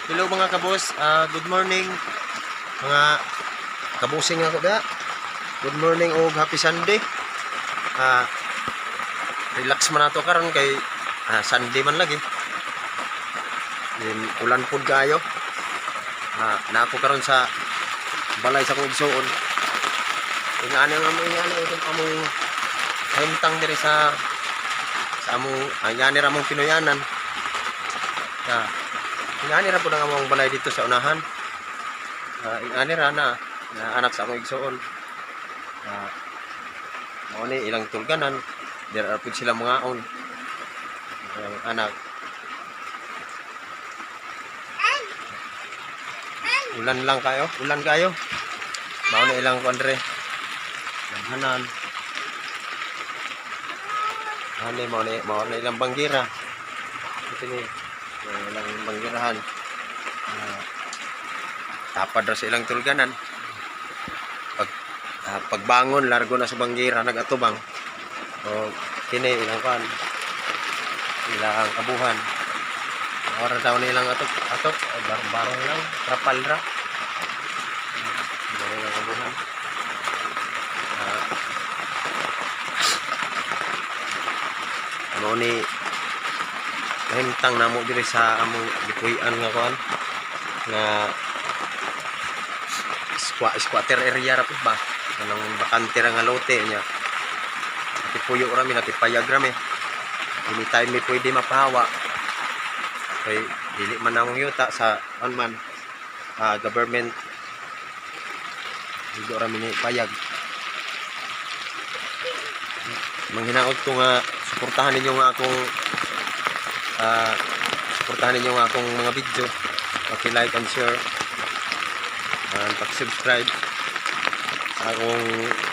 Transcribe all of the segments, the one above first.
Hello mga kabos, good morning mga kabosing ako da. Good morning o happy Sunday. Relax man nato karon kay Sunday man lagi. Ulan pud kayo. Na ako karon sa balay sa kong igsoon. Ingani itong among himtang diri sa among ingani ra mong Pinoyanan. Ingani ra po ang among balay dito sa unahan. Ingani ra na anak sa akong igsoon. Mao ni ilang tulganan, there are pud sila mga on. Ang anak. Ulan lang kayo, ulan kayo. Mao ni ilang kuandre. Lamhanan. Mao ni ilang banggira. Ito ni ilang banggirahan. Tapad ra sa ilang tulganan. Pagbangon largo na sa banggira nagatubang. O kini ilang kan ilang abuhan. Ora daw nilang atok barong lang trapal ra. Ilang abuhan. Ano ni himtang namo diri sa among gipuy-an nga kuan nga squatter area ra pud ba anong bakante ra nga lote nya nakipuyo ra mi nakipayag ra mi anytime mi pwede mapahawa kay dili man namong yuta sa man government dili ra mi ni payag manghinaot ko nga suportahan ninyo nga akong suportahan ninyo nga akong mga video. Paki-like and share and paki-subscribe sa akong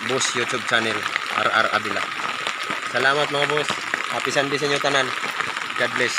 boss YouTube channel RR Avila. Salamat mga boss. Happy Sunday sa inyo tanan. God bless.